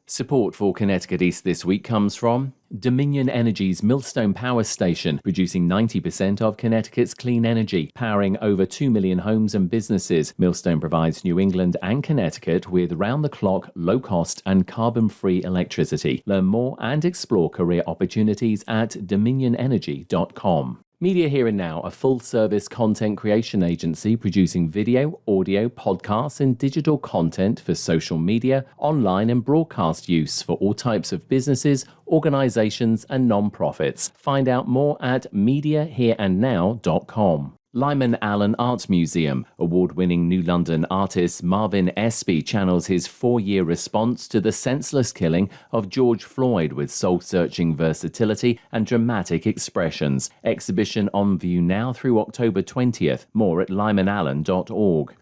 Support for Connecticut East this week comes from Dominion Energy's Millstone Power Station, producing 90% of Connecticut's clean energy, powering over 2 million homes and businesses. Millstone provides New England and Connecticut with round-the-clock, low-cost and carbon-free electricity. Learn more and explore career opportunities at dominionenergy.com. Media Here and Now, a full-service content creation agency producing video, audio, podcasts and digital content for social media, online and broadcast use for all types of businesses, organizations and non-profits. Find out more at mediahereandnow.com. Lyman Allen Art Museum. Award-winning New London artist Marvin Espy channels his 4-year response to the senseless killing of George Floyd with soul-searching versatility and dramatic expressions. Exhibition on view now through October 20th. More at lymanallen.org.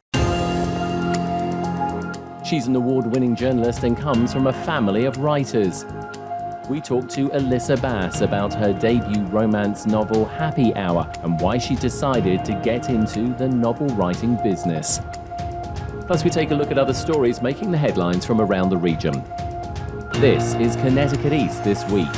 She's an award-winning journalist and comes from a family of writers. We talked to Elissa Bass about her debut romance novel Happy Hour and why she decided to get into the novel writing business. Plus, we take a look at other stories making the headlines from around the region. This is Connecticut East This Week.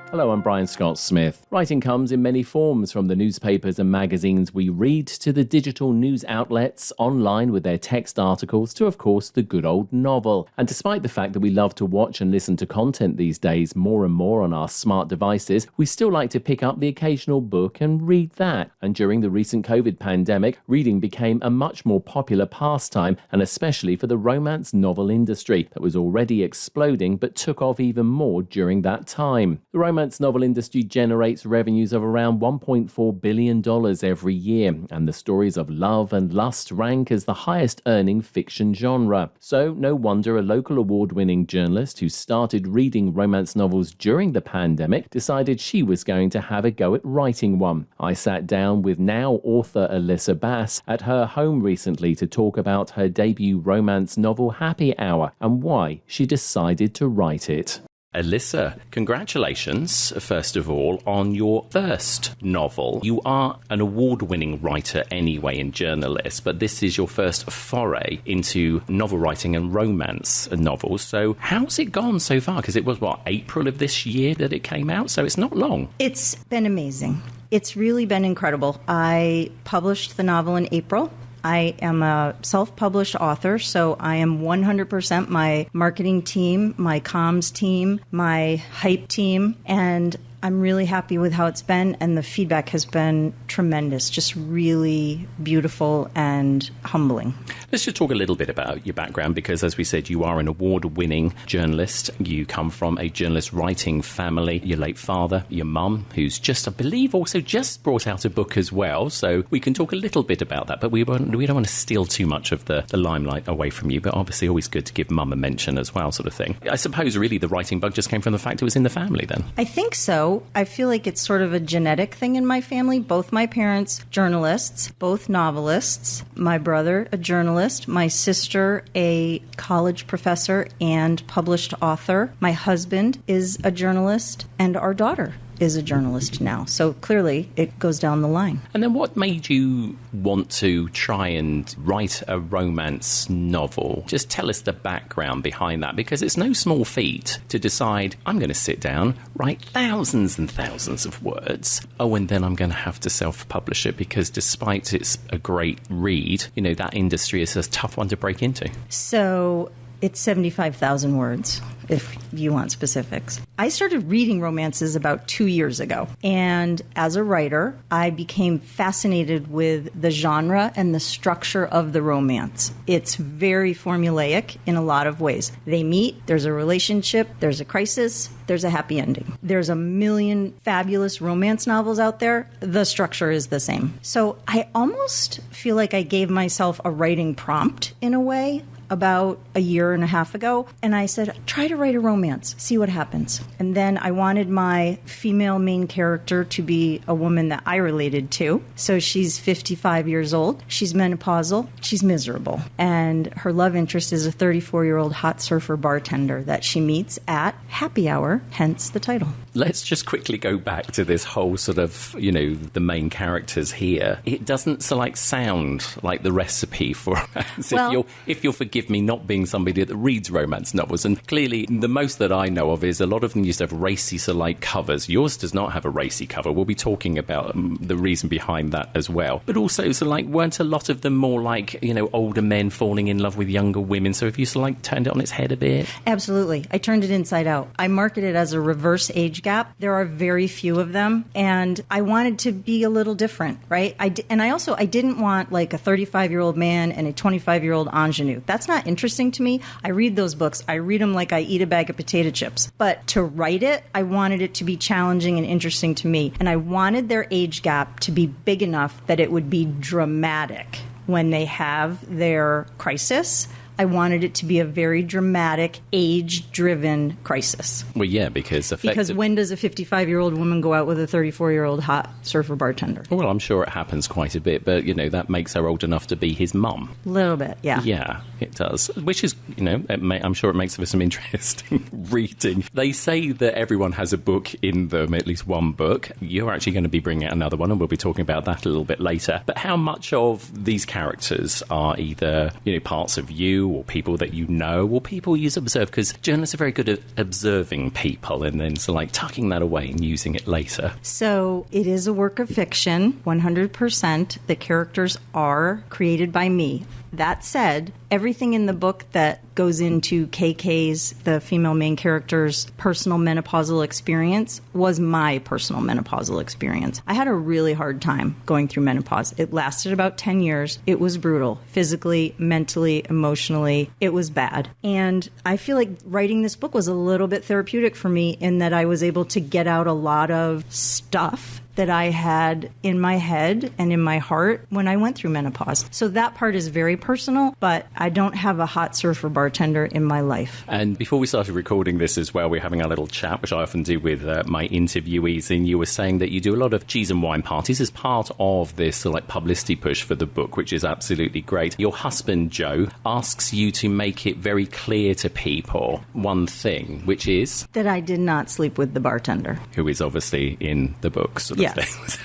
Hello, I'm Brian Scott Smith. Writing comes in many forms, from the newspapers and magazines we read to the digital news outlets online with their text articles to, of course, the good old novel. And despite the fact that we love to watch and listen to content these days more and more on our smart devices, we still like to pick up the occasional book and read that. And during the recent COVID pandemic, reading became a much more popular pastime, and especially for the romance novel industry that was already exploding but took off even more during that time. The romance novel industry generates revenues of around $1.4 billion every year, and the stories of love and lust rank as the highest earning fiction genre. So no wonder a local award-winning journalist who started reading romance novels during the pandemic decided she was going to have a go at writing one. I sat down with now author Elissa Bass at her home recently to talk about her debut romance novel Happy Hour and why she decided to write it. Elissa, congratulations, first of all, on your first novel. You are an award-winning writer anyway and journalist, but this is your first foray into novel writing and romance novels. So how's it gone so far? Because it was, April of this year that it came out, so it's not long. It's been amazing. It's really been incredible. I published the novel in April. I am a self-published author, so I am 100% my marketing team, my comms team, my hype team, and I'm really happy with how it's been, and the feedback has been tremendous, just really beautiful and humbling. Let's just talk a little bit about your background, because as we said, you are an award-winning journalist. You come from a journalist writing family. Your late father, your mum, who's just, I believe, also just brought out a book as well, so we can talk a little bit about that, but we don't want to steal too much of the limelight away from you, but obviously always good to give mum a mention as well, sort of thing. I suppose really the writing bug just came from the fact it was in the family then. I think so. I feel like it's sort of a genetic thing in my family. Both my parents, journalists, both novelists. My brother, a journalist. My sister, a college professor and published author. My husband is a journalist, and our daughter is a journalist now. So clearly it goes down the line. And then what made you want to try and write a romance novel? Just tell us the background behind that, because it's no small feat to decide, I'm going to sit down, write thousands and thousands of words. Oh, and then I'm going to have to self-publish it, because despite it's a great read, that industry is a tough one to break into. So it's 75,000 words, if you want specifics. I started reading romances about 2 years ago. And as a writer, I became fascinated with the genre and the structure of the romance. It's very formulaic in a lot of ways. They meet, there's a relationship, there's a crisis, there's a happy ending. There's a million fabulous romance novels out there. The structure is the same. So I almost feel like I gave myself a writing prompt in a way about a year and a half ago, and I said, try to write a romance, see what happens. And then I wanted my female main character to be a woman that I related to. So she's 55 years old, she's menopausal, she's miserable, and her love interest is a 34-year-old hot surfer bartender that she meets at Happy Hour, hence the title. let's just quickly go back to this whole sort of, the main characters here. It doesn't sound like the recipe for romance, if you'll forgive me not being somebody that reads romance novels. And clearly, the most that I know of is a lot of them used to have racy covers. Yours does not have a racy cover. We'll be talking about the reason behind that as well. But also, weren't a lot of them more like, older men falling in love with younger women? So if you turned it on its head a bit? Absolutely. I turned it inside out. I market it as a reverse age gap. There are very few of them, and I wanted to be a little different, right? I didn't want like a 35-year-old man and a 25-year-old ingenue. That's not interesting to me. I read those books. I read them like I eat a bag of potato chips. But to write it, I wanted it to be challenging and interesting to me, and I wanted their age gap to be big enough that it would be dramatic when they have their crisis. I wanted it to be a very dramatic, age-driven crisis. Well, yeah, because when does a 55-year-old woman go out with a 34-year-old hot surfer bartender? Well, I'm sure it happens quite a bit, but, that makes her old enough to be his mum. A little bit, yeah. Yeah, it does. Which is, I'm sure it makes for some interesting reading. They say that everyone has a book in them, at least one book. You're actually going to be bringing out another one, and we'll be talking about that a little bit later. But how much of these characters are either, parts of you, or people that or people you observe? Because journalists are very good at observing people and then tucking that away and using it later. So it is a work of fiction, 100%. The characters are created by me. That said, everything in the book that goes into KK's, the female main character's, personal menopausal experience was my personal menopausal experience. I had a really hard time going through menopause. It lasted about 10 years. It was brutal. Physically, mentally, emotionally, it was bad. And I feel like writing this book was a little bit therapeutic for me in that I was able to get out a lot of stuff that I had in my head and in my heart when I went through menopause. So that part is very personal, but I don't have a hot surfer bartender in my life. And before we started recording this as well, we're having a little chat, which I often do with my interviewees, and you were saying that you do a lot of cheese and wine parties as part of this publicity push for the book, which is absolutely great. Your husband, Joe, asks you to make it very clear to people one thing, which is? That I did not sleep with the bartender. Who is obviously in the book, sort of. Yes.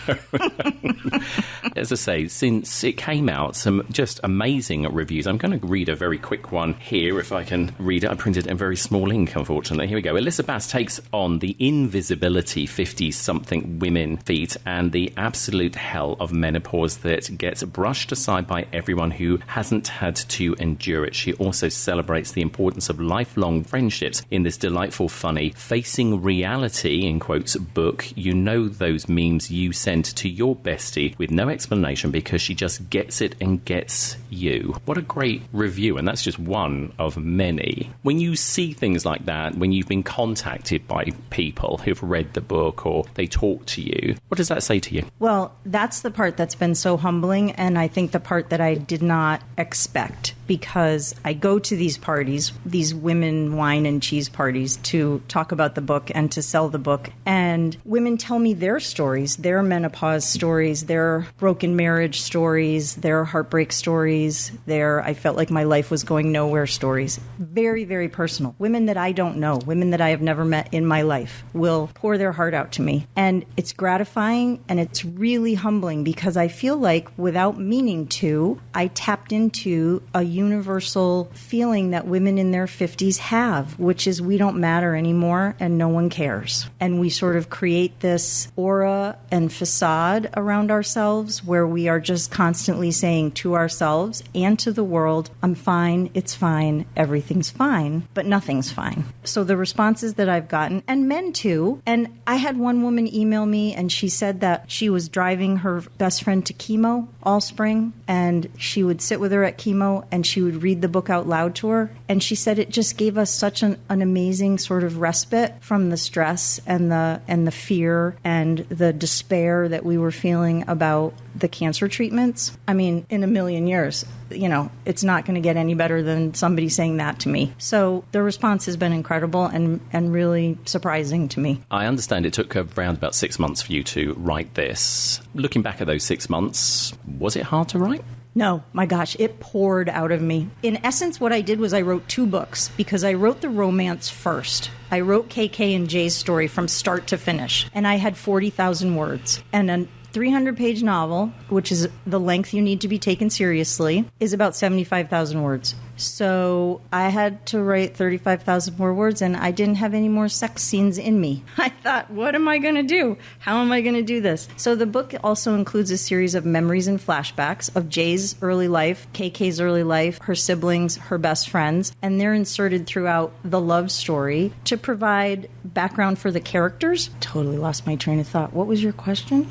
As I say, since it came out, some just amazing reviews. I'm going to read a very quick one here, if I can read it. I printed it in very small ink, unfortunately. Here we go. Elissa Bass takes on the invisibility 50-something women feet and the absolute hell of menopause that gets brushed aside by everyone who hasn't had to endure it. She also celebrates the importance of lifelong friendships in this delightful, funny, facing reality, in quotes, book. Those memes you sent to your bestie with no explanation because she just gets it and gets you. What a great review, and that's just one of many. When you see things like that, when you've been contacted by people who've read the book or they talk to you, what does that say to you? Well, that's the part that's been so humbling, and I think the part that I did not expect, because I go to these parties, these women wine and cheese parties, to talk about the book and to sell the book, and women tell me their stories, their menopause stories, their broken marriage stories, their heartbreak stories, their I felt like my life was going nowhere stories. Very, very personal. Women that I don't know, women that I have never met in my life will pour their heart out to me. And it's gratifying and it's really humbling because I feel like without meaning to, I tapped into a universal feeling that women in their 50s have, which is we don't matter anymore and no one cares. And we sort of create this aura and facade around ourselves where we are just constantly saying to ourselves and to the world, I'm fine, it's fine, everything's fine, but nothing's fine. So the responses that I've gotten, and men too, and I had one woman email me and she said that she was driving her best friend to chemo all spring and she would sit with her at chemo and she would read the book out loud to her. And she said it just gave us such an amazing sort of respite from the stress and the fear and the despair that we were feeling about the cancer treatments. I mean, in a million years, it's not going to get any better than somebody saying that to me. So the response has been incredible and really surprising to me. I understand it took around about 6 months for you to write this. Looking back at those 6 months, was it hard to write? No, my gosh, it poured out of me. In essence, what I did was I wrote 2 books because I wrote the romance first. I wrote KK and Jay's story from start to finish, and I had 40,000 words. And a 300-page novel, which is the length you need to be taken seriously, is about 75,000 words. So I had to write 35,000 more words, and I didn't have any more sex scenes in me. I thought, what am I going to do? How am I going to do this? So the book also includes a series of memories and flashbacks of Jay's early life, KK's early life, her siblings, her best friends, and they're inserted throughout the love story to provide background for the characters. Totally lost my train of thought. What was your question?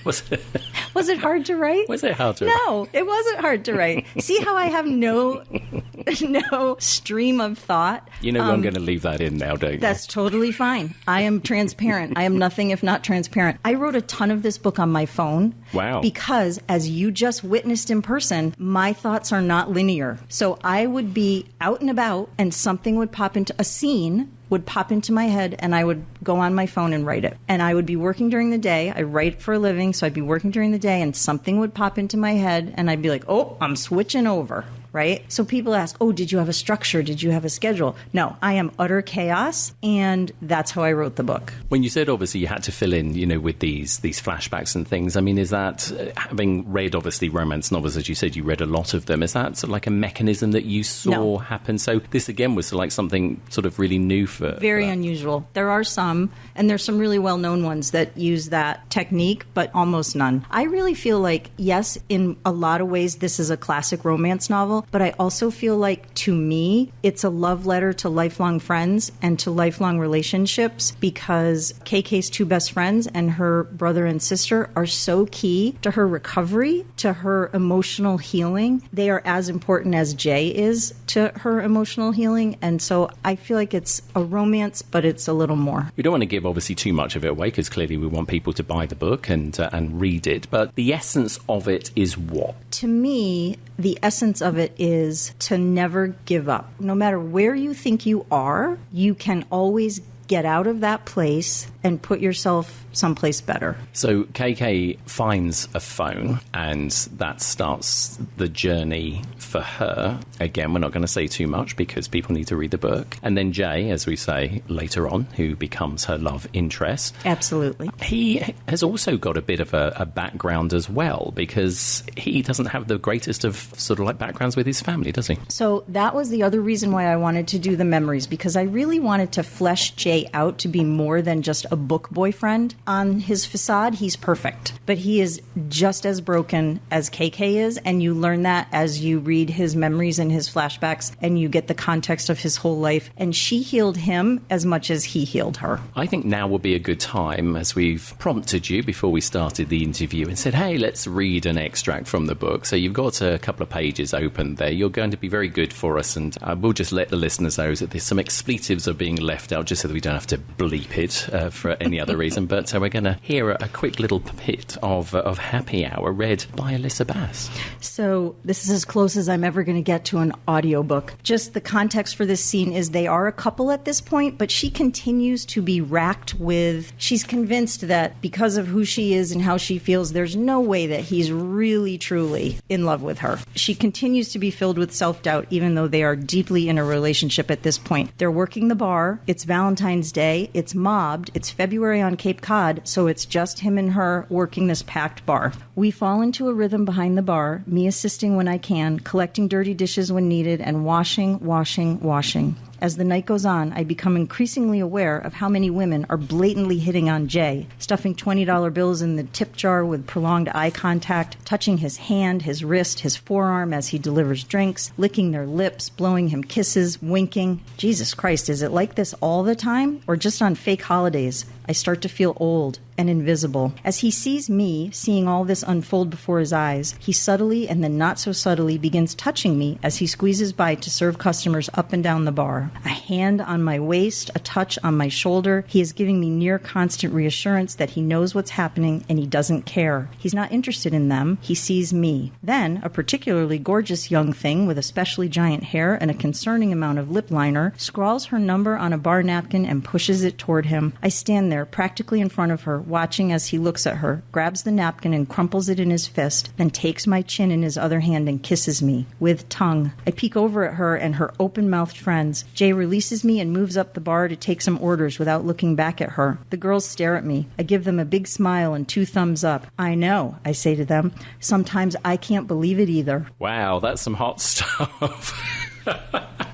Was it hard to write? Was it hard to write? No, it wasn't hard to write. See how I have no stream of thought? You know I'm going to leave that in now, don't you? That's totally fine. I am transparent. I am nothing if not transparent. I wrote a ton of this book on my phone. Wow. Because, as you just witnessed in person, my thoughts are not linear. So I would be out and about, and something would pop into a scene would pop into my head, and I would go on my phone and write it. And I would be working during the day. I write for a living, so I'd be working during the day, and something would pop into my head, and I'd be like, oh, I'm switching over. Right? So people ask, oh, did you have a structure? Did you have a schedule? No, I am utter chaos, and that's how I wrote the book. When you said, obviously, you had to fill in, with these flashbacks and things, I mean, is that, having read, obviously, romance novels, as you said, you read a lot of them, is that sort of like a mechanism that you saw happen? So this, again, was like something sort of really new for... Very unusual. There are some, and there's some really well-known ones that use that technique, but almost none. I really feel like, yes, in a lot of ways, this is a classic romance novel, but I also feel like, to me, it's a love letter to lifelong friends and to lifelong relationships, because KK's 2 best friends and her brother and sister are so key to her recovery, to her emotional healing. They are as important as Jay is to her emotional healing, and so I feel like it's a romance, but it's a little more. We don't want to give, obviously, too much of it away, because clearly we want people to buy the book and read it, but the essence of it is what? To me, the essence of it is to never give up. No matter where you think you are, you can always get out of that place and put yourself someplace better. So KK finds a phone, and that starts the journey for her. Again, we're not going to say too much because people need to read the book. And then Jay, as we say later on, who becomes her love interest. Absolutely. He has also got a bit of a background as well, because he doesn't have the greatest of sort of like backgrounds with his family, does he? So that was the other reason why I wanted to do the memories, because I really wanted to flesh Jay out to be more than just a book boyfriend. On his facade, he's perfect, but he is just as broken as KK is, and you learn that as you read his memories and his flashbacks, and you get the context of his whole life, and she healed him as much as he healed her. I think now would be a good time, as we've prompted you before we started the interview and said, hey, let's read an extract from the book. So you've got a couple of pages open there. You're going to be very good for us, and we'll just let the listeners know that there's some expletives are being left out, just so that we don't have to bleep it for any other reason. But we're going to hear a quick little bit of Happy Hour read by Elissa Bass. So this is as close as I'm ever going to get to an audiobook. Just the context for this scene is they are a couple at this point, but she continues to be racked with, she's convinced that because of who she is and how she feels, there's no way that he's really, truly in love with her. She continues to be filled with self-doubt, even though they are deeply in a relationship at this point. They're working the bar. It's Valentine's Day. It's mobbed. It's February on Cape Cod, so it's just him and her working this packed bar. We fall into a rhythm behind the bar, me assisting when I can, collecting dirty dishes when needed, and washing. As the night goes on, I become increasingly aware of how many women are blatantly hitting on Jay, stuffing $20 bills in the tip jar with prolonged eye contact, touching his hand, his wrist, his forearm as he delivers drinks, licking their lips, blowing him kisses, winking. Jesus Christ, is it like this all the time, or just on fake holidays? I start to feel old and invisible. As he sees me, seeing all this unfold before his eyes, he subtly and then not so subtly begins touching me as he squeezes by to serve customers up and down the bar. A hand on my waist, a touch on my shoulder. He is giving me near constant reassurance that he knows what's happening and he doesn't care. He's not interested in them. He sees me. Then, a particularly gorgeous young thing with especially giant hair and a concerning amount of lip liner scrawls her number on a bar napkin and pushes it toward him. I stand there, practically in front of her, watching as he looks at her, grabs the napkin and crumples it in his fist, then takes my chin in his other hand and kisses me, with tongue. I peek over at her and her open-mouthed friends. Jay releases me and moves up the bar to take some orders without looking back at her. The girls stare at me. I give them a big smile and 2 thumbs up. I know, I say to them. Sometimes I can't believe it either. Wow, that's some hot stuff.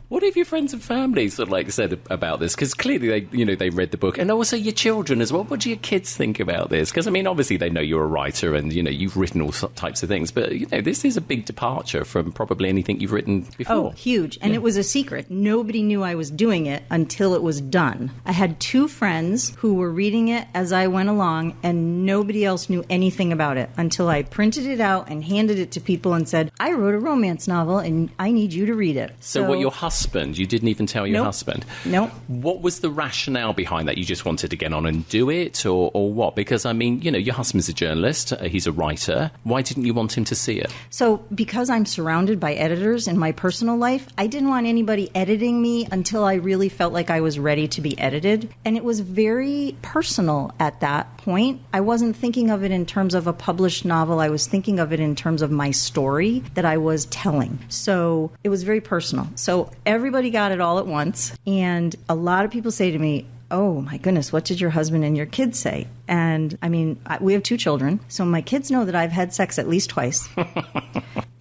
What have your friends and family sort of like said about this? Because clearly they read the book, and also your children as well. What do your kids think about this? Because I mean, obviously they know you're a writer and you've written all types of things, but this is a big departure from probably anything you've written before. Oh, huge! And it was a secret. Nobody knew I was doing it until it was done. I had 2 friends who were reading it as I went along, and nobody else knew anything about it until I printed it out and handed it to people and said, "I wrote a romance novel, and I need you to read it." So what your husband? You didn't even tell your husband? Nope. What was the rationale behind that? You just wanted to get on and do it, or what? Because, I mean, your husband's a journalist, he's a writer. Why didn't you want him to see it? So, because I'm surrounded by editors in my personal life, I didn't want anybody editing me until I really felt like I was ready to be edited. And it was very personal at that point. I wasn't thinking of it in terms of a published novel. I was thinking of it in terms of my story that I was telling. So, it was very personal. So, everybody got it all at once, and a lot of people say to me, "Oh my goodness, what did your husband and your kids say?" And I mean, we have 2 children, so my kids know that I've had sex at least twice.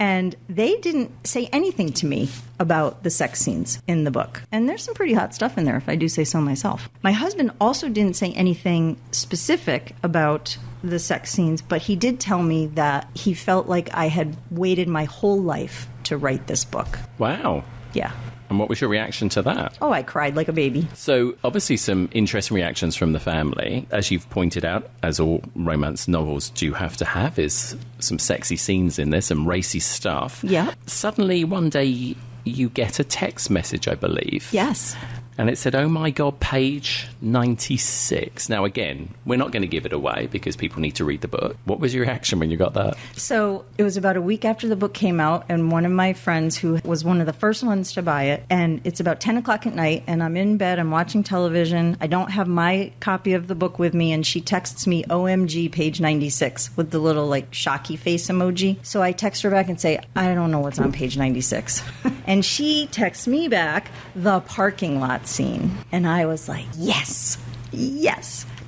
And they didn't say anything to me about the sex scenes in the book. And there's some pretty hot stuff in there, if I do say so myself. My husband also didn't say anything specific about the sex scenes, but he did tell me that he felt like I had waited my whole life to write this book. Wow. Yeah. And what was your reaction to that? Oh, I cried like a baby. So, obviously some interesting reactions from the family. As you've pointed out, as all romance novels do have to have, is some sexy scenes in there, some racy stuff. Yeah. Suddenly, one day, you get a text message, I believe. Yes. And it said, "Oh my God, page 96. Now, again, we're not going to give it away because people need to read the book. What was your reaction when you got that? So it was about a week after the book came out, and one of my friends who was one of the first ones to buy it, and it's about 10 o'clock at night, and I'm in bed, I'm watching television. I don't have my copy of the book with me, and she texts me, "OMG, page 96, with the little, like, shocky face emoji. So I text her back and say, "I don't know what's on page 96. And she texts me back, "The parking lot scene." And I was like, yes.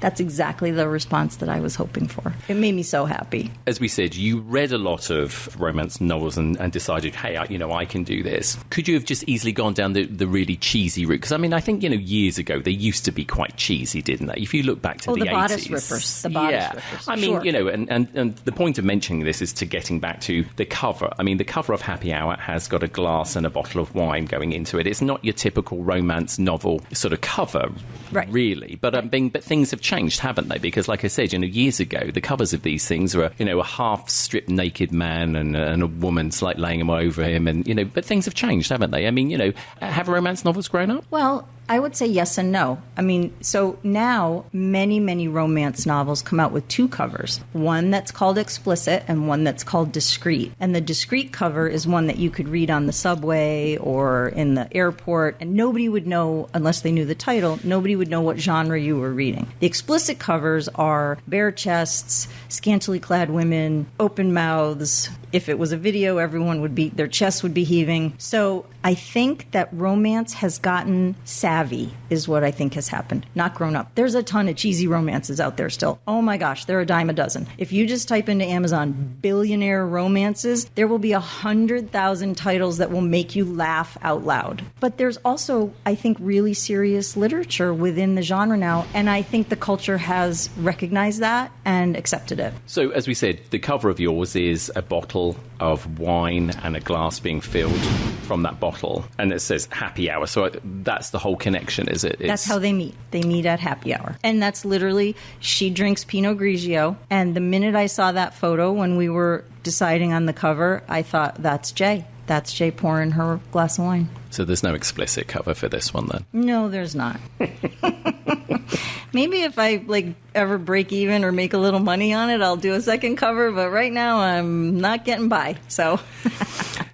That's exactly the response that I was hoping for. It made me so happy. As we said, you read a lot of romance novels and decided, hey, I can do this. Could you have just easily gone down the really cheesy route? Because, I mean, I think, years ago, they used to be quite cheesy, didn't they? If you look back to the 80s. Bodice rippers. The bodice rippers. I mean, sure. And the point of mentioning this is to getting back to the cover. I mean, the cover of Happy Hour has got a glass and a bottle of wine going into it. It's not your typical romance novel sort of cover, right, really. But but things have changed, haven't they? Because, like I said, years ago, the covers of these things were, a half-stripped naked man and a woman like laying over him, and but things have changed, haven't they? I mean, have romance novels grown up? Well, I would say yes and no. I mean, so now many, many romance novels come out with 2 covers. One that's called explicit and one that's called discreet. And the discreet cover is one that you could read on the subway or in the airport, and nobody would know, unless they knew the title, nobody would know what genre you were reading. The explicit covers are bare chests, scantily clad women, open mouths. If it was a video, their chests would be heaving. So I think that romance has gotten savvy, is what I think has happened. Not grown up. There's a ton of cheesy romances out there still. Oh my gosh, they're a dime a dozen. If you just type into Amazon billionaire romances, there will be 100,000 titles that will make you laugh out loud. But there's also, I think, really serious literature within the genre now, and I think the culture has recognized that and accepted it. So, as we said, the cover of yours is a bottle of wine and a glass being filled from that bottle, and it says Happy Hour. So that's the whole connection, is it? That's how they meet. They meet at Happy Hour. And that's literally, she drinks Pinot Grigio, and the minute I saw that photo when we were deciding on the cover, I thought, that's Jay. That's Jay pouring her glass of wine. So there's no explicit cover for this one, then? No, there's not. Maybe if I ever break even or make a little money on it, I'll do a second cover. But right now, I'm not getting by. So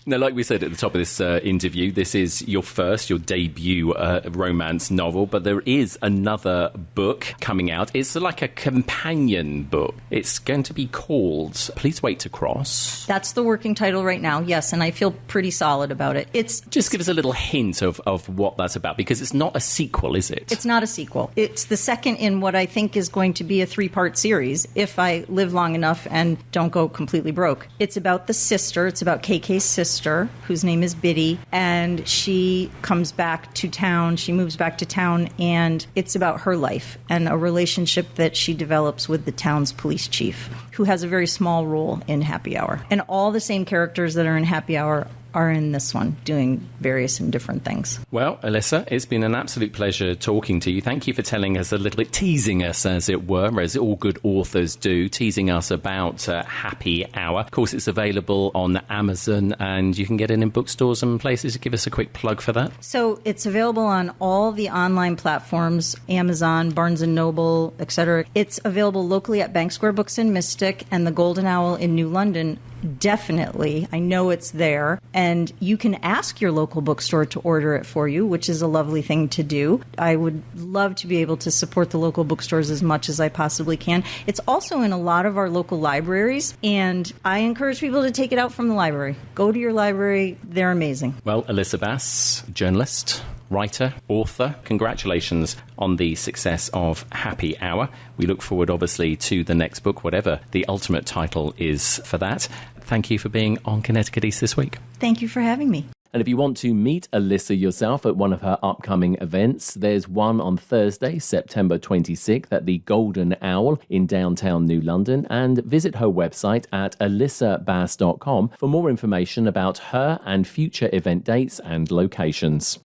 Now, like we said at the top of this interview, this is your debut romance novel, but there is another book coming out. It's like a companion book. It's going to be called Please Wait to Cross. That's the working title right now, yes, and I feel pretty solid about it. Just give us a little hint of what that's about, because it's not a sequel, is it? It's not a sequel. It's the second in what I think is going to be a 3-part series, if I live long enough and don't go completely broke. It's about the sister. It's about KK's sister, whose name is Biddy, and she comes back to town. She moves back to town, and it's about her life and a relationship that she develops with the town's police chief, who has a very small role in Happy Hour. And all the same characters that are in Happy Hour are in this one, doing various and different things. Well, Elissa, it's been an absolute pleasure talking to you. Thank you for telling us a little bit, teasing us, as it were, as all good authors do, teasing us about Happy Hour. Of course, it's available on Amazon, and you can get it in bookstores and places. Give us a quick plug for that. So it's available on all the online platforms, Amazon, Barnes & Noble, etc. It's available locally at Bank Square Books in Mystic and the Golden Owl in New London. Definitely. I know it's there. And you can ask your local bookstore to order it for you, which is a lovely thing to do. I would love to be able to support the local bookstores as much as I possibly can. It's also in a lot of our local libraries, and I encourage people to take it out from the library. Go to your library. They're amazing. Well, Elissa Bass, journalist, writer, author, congratulations on the success of Happy Hour. We look forward, obviously, to the next book, whatever the ultimate title is for that. Thank you for being on Connecticut East this week. Thank you for having me. And if you want to meet Elissa yourself at one of her upcoming events, there's one on Thursday, September 26th at the Golden Owl in downtown New London, and visit her website at elissabass.com for more information about her and future event dates and locations.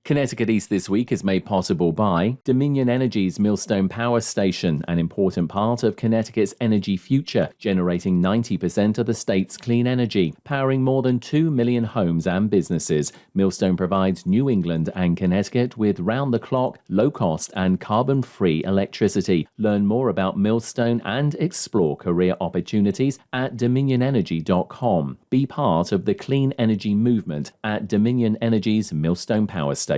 Connecticut East this week is made possible by Dominion Energy's Millstone Power Station, an important part of Connecticut's energy future, generating 90% of the state's clean energy, powering more than 2 million homes and businesses. Millstone provides New England and Connecticut with round-the-clock, low-cost and carbon-free electricity. Learn more about Millstone and explore career opportunities at dominionenergy.com. Be part of the clean energy movement at Dominion Energy's Millstone Power Station.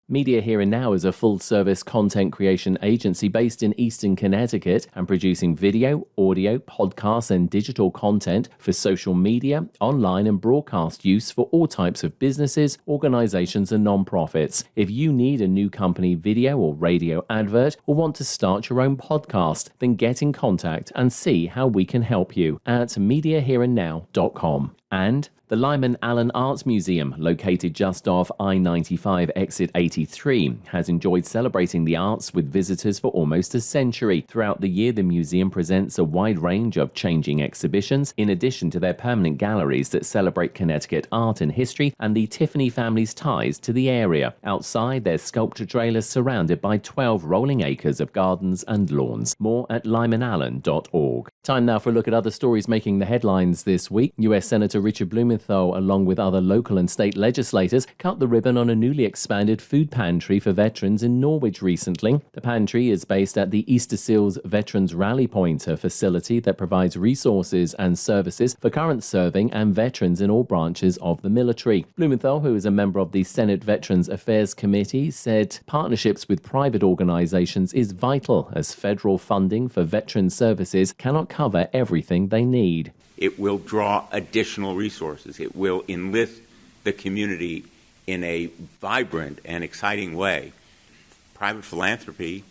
Media Here and Now is a full-service content creation agency based in Eastern Connecticut and producing video, audio, podcasts and digital content for social media, online and broadcast use for all types of businesses, organizations and nonprofits. If you need a new company video or radio advert or want to start your own podcast, then get in contact and see how we can help you at mediahereandnow.com. And the Lyman Allen Arts Museum, located just off I-95 exit 83, has enjoyed celebrating the arts with visitors for almost a century. Throughout the year, the museum presents a wide range of changing exhibitions, in addition to their permanent galleries that celebrate Connecticut art and history and the Tiffany family's ties to the area. Outside, there's sculpture trailers surrounded by 12 rolling acres of gardens and lawns. More at lymanallen.org. Time now for a look at other stories making the headlines this week. U.S. Senator Richard Blumenthal, along with other local and state legislators, cut the ribbon on a newly expanded food pantry for veterans in Norwich recently. The pantry is based at the Easter Seals Veterans Rally Point, a facility that provides resources and services for current serving and veterans in all branches of the military. Blumenthal, who is a member of the Senate Veterans Affairs Committee, said partnerships with private organizations is vital as federal funding for veteran services cannot cover everything they need. It will draw additional resources. It will enlist the community in a vibrant and exciting way. Private philanthropy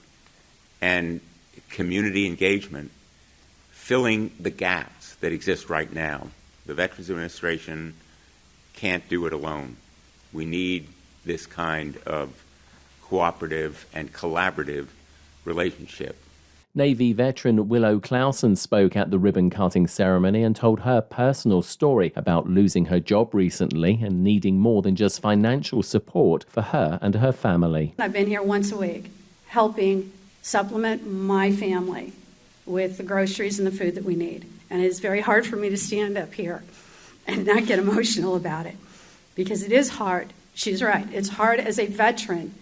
and community engagement filling the gaps that exist right now. The Veterans Administration can't do it alone. We need this kind of cooperative and collaborative relationship. Navy veteran Willow Clausen spoke at the ribbon-cutting ceremony and told her personal story about losing her job recently and needing more than just financial support for her and her family. I've been here once a week, helping supplement my family with the groceries and the food that we need. And it's very hard for me to stand up here and not get emotional about it, because it is hard. She's right. It's hard as a veteran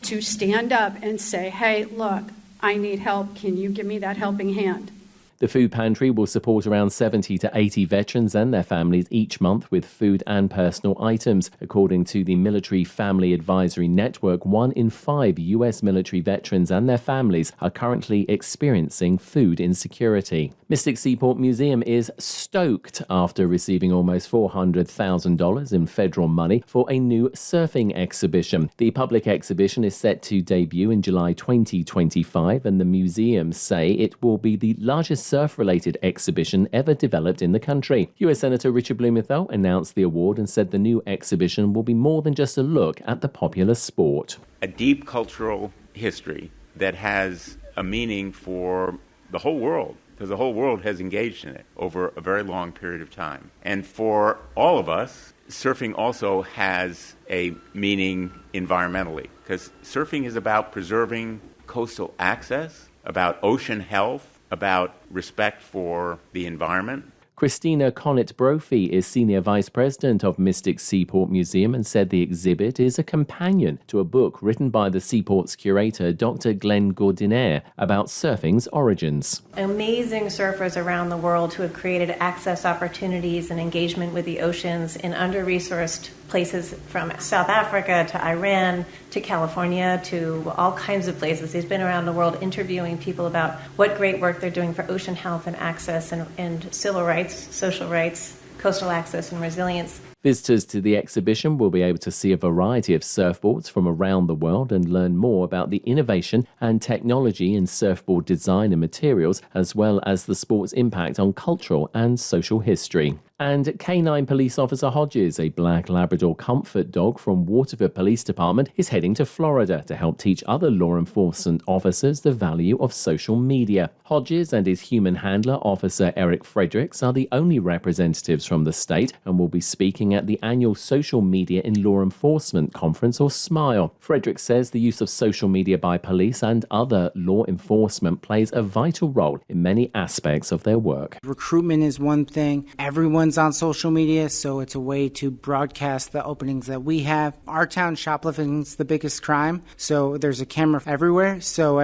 to stand up and say, hey, look, I need help. Can you give me that helping hand? The food pantry will support around 70 to 80 veterans and their families each month with food and personal items. According to the Military Family Advisory Network, 1 in 5 U.S. military veterans and their families are currently experiencing food insecurity. Mystic Seaport Museum is stoked after receiving almost $400,000 in federal money for a new surfing exhibition. The public exhibition is set to debut in July 2025, and the museum say it will be the largest surf-related exhibition ever developed in the country. U.S. Senator Richard Blumenthal announced the award and said the new exhibition will be more than just a look at the popular sport. A deep cultural history that has a meaning for the whole world, because the whole world has engaged in it over a very long period of time. And for all of us, surfing also has a meaning environmentally, because surfing is about preserving coastal access, about ocean health, about respect for the environment. Christina Connett Brophy is Senior Vice President of Mystic Seaport Museum and said the exhibit is a companion to a book written by the Seaport's curator, Dr. Glenn Gourdinaire, about surfing's origins. Amazing surfers around the world who have created access opportunities and engagement with the oceans in under-resourced places from South Africa to Iran to California to all kinds of places. He's been around the world interviewing people about what great work they're doing for ocean health and access and civil rights, social rights, coastal access and resilience. Visitors to the exhibition will be able to see a variety of surfboards from around the world and learn more about the innovation and technology in surfboard design and materials, as well as the sport's impact on cultural and social history. And Canine Police Officer Hodges, a black Labrador comfort dog from Waterford Police Department, is heading to Florida to help teach other law enforcement officers the value of social media. Hodges and his human handler, Officer Eric Fredericks, are the only representatives from the state and will be speaking at the annual Social Media in Law Enforcement Conference, or SMILE. Fredericks says the use of social media by police and other law enforcement plays a vital role in many aspects of their work. Recruitment is one thing. Everyone's on social media, so it's a way to broadcast the openings that we have. Our town, shoplifting's the biggest crime, so there's a camera everywhere. So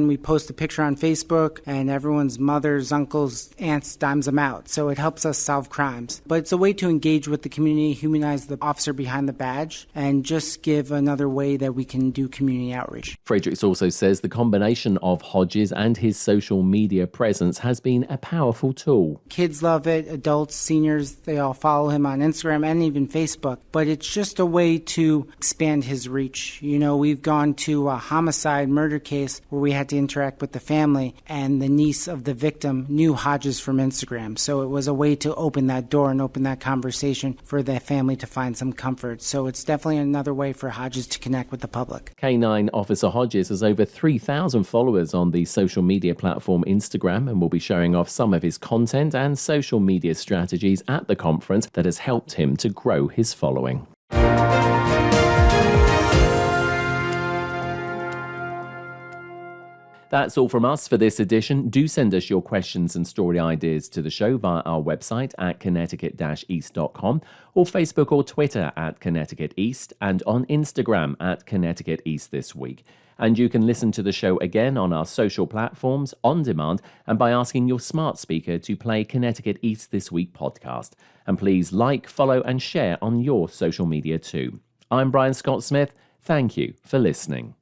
we post a picture on Facebook, and everyone's mothers, uncles, aunts dimes them out. So it helps us solve crimes. But it's a way to engage with the community, humanize the officer behind the badge, and just give another way that we can do community outreach. Fredericks also says the combination of Hodges and his social media presence has been a powerful tool. Kids love it, adults, seniors, they all follow him on Instagram and even Facebook. But it's just a way to expand his reach. You know, we've gone to a homicide murder case where we had to interact with the family, and the niece of the victim knew Hodges from Instagram. So it was a way to open that door and open that conversation for the family to find some comfort. So it's definitely another way for Hodges to connect with the public. Canine Officer Hodges has over 3,000 followers on the social media platform Instagram and will be showing off some of his content and social media strategies at the conference that has helped him to grow his following. That's all from us for this edition. Do send us your questions and story ideas to the show via our website at connecticut-east.com or Facebook or Twitter at Connecticut East and on Instagram at Connecticut East This Week. And you can listen to the show again on our social platforms, on demand, and by asking your smart speaker to play Connecticut East This Week podcast. And please like, follow, and share on your social media too. I'm Brian Scott Smith. Thank you for listening.